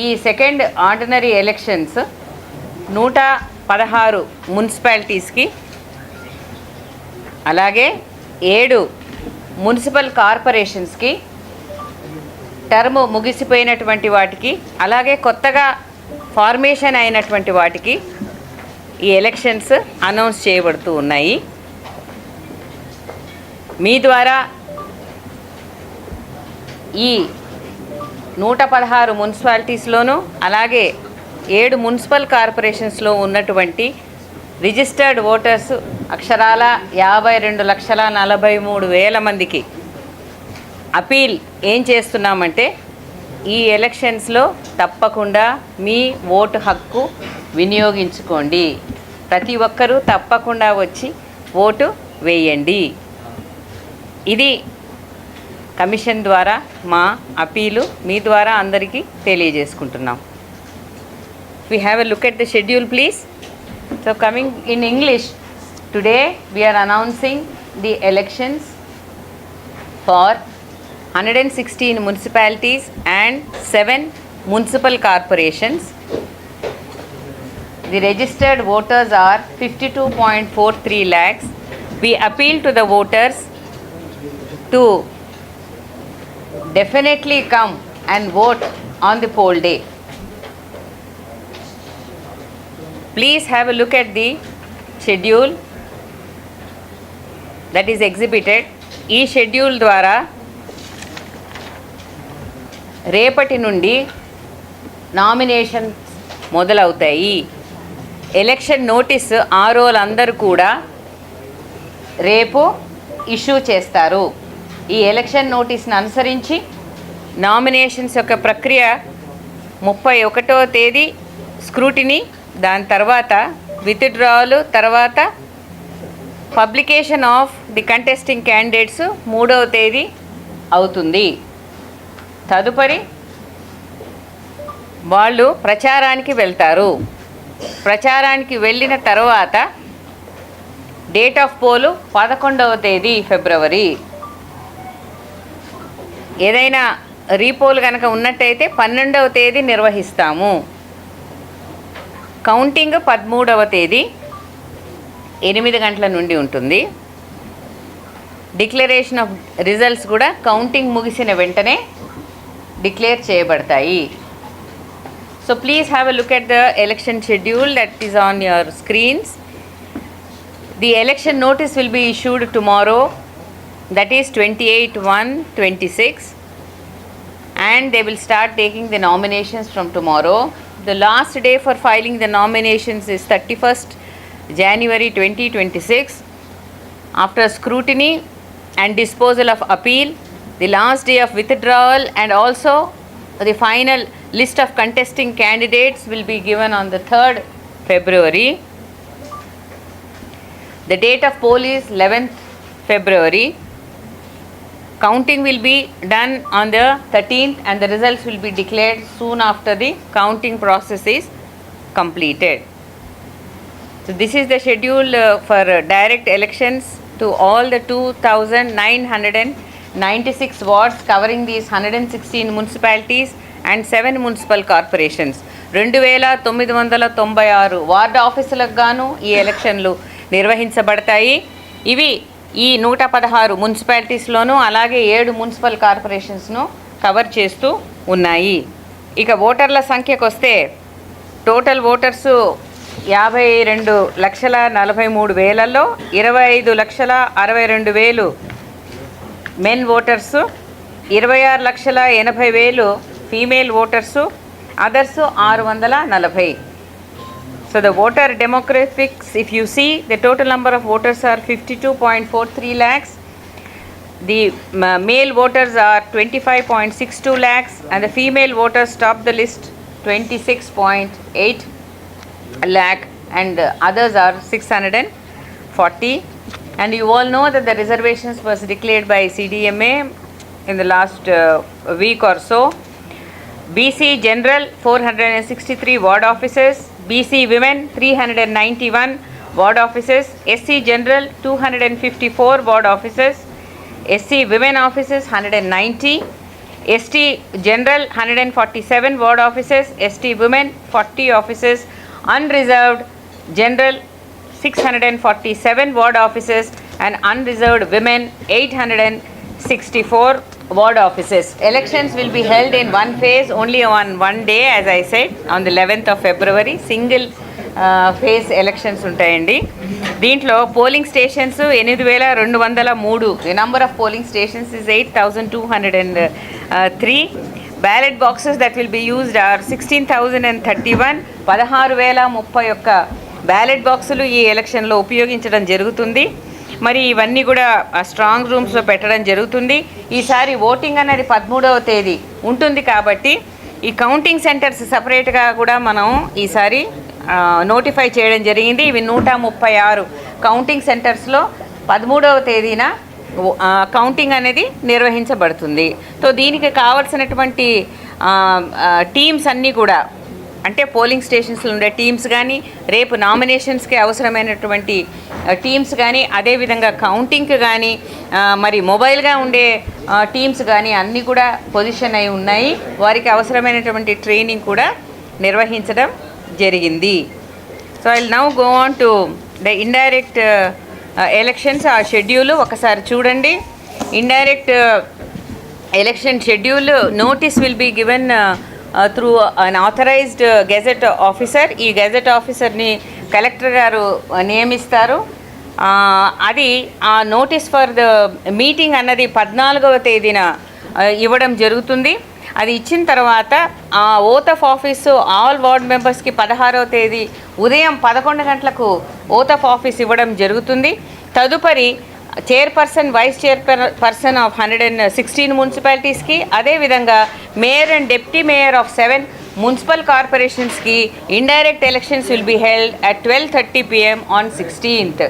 ఈ second ordinary elections 116 మున్సిపాలిటీస్కి అలాగే 7 municipal కార్పొరేషన్స్కి term ముగిసిపోయినటువంటి వాటికి అలాగే కొత్తగా ఫార్మేషన్ అయినటువంటి వాటికి ఈ ఎలక్షన్స్ అనౌన్స్ చేయబడుతూ ఉన్నాయి. మీ ద్వారా ఈ 116 మున్సిపాలిటీస్లోనూ అలాగే 7 మున్సిపల్ కార్పొరేషన్స్లో ఉన్నటువంటి రిజిస్టర్డ్ ఓటర్స్ అక్షరాల 52,43,000 మందికి అపీల్ ఏం చేస్తున్నామంటే ఈ ఎలక్షన్స్లో తప్పకుండా మీ ఓటు హక్కు వినియోగించుకోండి. ప్రతి ఒక్కరూ తప్పకుండా వచ్చి ఓటు వేయండి. ఇది కమిషన్ ద్వారా మా అపీలు మీ ద్వారా అందరికీ తెలియజేసుకుంటున్నాం. We have a look at the schedule, please. So coming in English, today we are announcing the elections for 116 municipalities and 7 municipal corporations. The registered voters are 52.43 lakhs. We appeal to the voters to definitely come and vote on the poll day. Please have a look at the schedule that is exhibited. ఈ schedule ద్వారా రేపటి నుండి nominations మొదలవుతాయి. Election notice ఆర్ఓలందరూ కూడా రేపు issue చేస్తారు. ఈ election నోటీస్ని అనుసరించి నామినేషన్స్ యొక్క ప్రక్రియ 31వ తేదీ స్క్రూటినీ, దాని తర్వాత విత్డ్రావల్, తర్వాత publication of the contesting candidates 3వ తేదీ అవుతుంది. తదుపరి వాళ్ళు ప్రచారానికి వెళ్తారు. ప్రచారానికి వెళ్ళిన తర్వాత డేట్ ఆఫ్ పోలు 11వ తేదీ ఫిబ్రవరి. ఏదైనా రీపోల్ కనుక ఉన్నట్టయితే 12వ తేదీ నిర్వహిస్తాము. కౌంటింగ్ 13వ తేదీ 8 గంటల నుండి ఉంటుంది. డిక్లరేషన్ ఆఫ్ రిజల్ట్స్ కూడా కౌంటింగ్ ముగిసిన వెంటనే డిక్లేర్ చేయబడతాయి. So please have a look at the election schedule that is on your screens. The election notice will be issued tomorrow, that is 28/1/26, and they will start taking the nominations from tomorrow. The last day for filing the nominations is 31st January 2026. After scrutiny and disposal of appeal, the last day of withdrawal and also the final list of contesting candidates will be given on the 3rd February. The date of poll is 11th February. Counting will be done on the 13th and the results will be declared soon after the counting process is completed. So this is the schedule for direct elections to all the 2,996 wards covering these 116 municipalities and 7 municipal corporations. 2,996 ward ఆఫీసులకు గాను ఈ ఎలక్షన్లు నిర్వహించబడతాయి. ఇవి ఈ 116 మున్సిపాలిటీస్లోనూ అలాగే 7 municipal కార్పొరేషన్స్ను cover చేస్తూ ఉన్నాయి. ఇక ఓటర్ల సంఖ్యకు వస్తే టోటల్ ఓటర్సు 52,43,000లో 25,62,000 men voters, 26,80,000 female voters, others 640. So the voter demographics, if you see, the total number of voters are 52.43 lakhs. The male voters are 25.62 lakhs and the female voters top the list 26.8 lakh and others are 640. And you all know that the reservations was declared by CDMA in the last week or so. BC General 463 ward offices, BC Women 391 ward offices, SC General 254 ward offices, SC Women offices 190, ST general 147 ward offices, ST women 40 offices, unreserved general 647 ward offices and unreserved women 864 ward offices. Elections will be held in one phase, only on one day, as I said, on the 11th of February. Single phase elections ఉంటాయండి. దీంట్లో polling stations 8,203. The number of polling stations is 8,203. Ballot boxes that will be used are 16,031. 16,031 ballot బాక్సులు ఈ ఎలక్షన్లో ఉపయోగించడం జరుగుతుంది. మరి ఇవన్నీ కూడా స్ట్రాంగ్ రూమ్స్లో పెట్టడం జరుగుతుంది. ఈసారి ఓటింగ్ అనేది 13వ తేదీ ఉంటుంది కాబట్టి ఈ కౌంటింగ్ సెంటర్స్ సపరేట్గా కూడా మనం ఈసారి నోటిఫై చేయడం జరిగింది. ఇవి 136 కౌంటింగ్ సెంటర్స్లో 13వ తేదీన కౌంటింగ్ అనేది నిర్వహించబడుతుంది. సో దీనికి కావాల్సినటువంటి టీమ్స్ అన్నీ కూడా, అంటే పోలింగ్ స్టేషన్స్లో ఉండే టీమ్స్ కానీ, రేపు నామినేషన్స్కి అవసరమైనటువంటి టీమ్స్ కానీ, అదేవిధంగా కౌంటింగ్కి కానీ, మరి మొబైల్గా ఉండే టీమ్స్ కానీ అన్నీ కూడా పొజిషన్ అయి ఉన్నాయి. వారికి అవసరమైనటువంటి ట్రైనింగ్ కూడా నిర్వహించడం జరిగింది. So I will now go on to the indirect elections. ఆ షెడ్యూల్ ఒకసారి చూడండి. Indirect election schedule notice will be given through an authorised gazette officer. ఈ గెజెట్ ఆఫీసర్ని కలెక్టర్ గారు నియమిస్తారు. అది ఆ నోటీస్ ఫర్ ద మీటింగ్ అన్నది 14వ తేదీన ఇవ్వడం జరుగుతుంది. అది ఇచ్చిన తర్వాత ఆ oath of office all ward మెంబర్స్కి 16వ తేదీ ఉదయం 11 గంటలకు ఓత్ ఆఫ్ ఆఫీస్ ఇవ్వడం జరుగుతుంది. తదుపరి చైర్పర్సన్, వైస్ చైర్పర్సన్ ఆఫ్ 116 మున్సిపాలిటీస్కి, అదేవిధంగా mayor and deputy mayor of 7 municipal కార్పొరేషన్స్కి indirect elections will be held at 12:30 PM on 16th.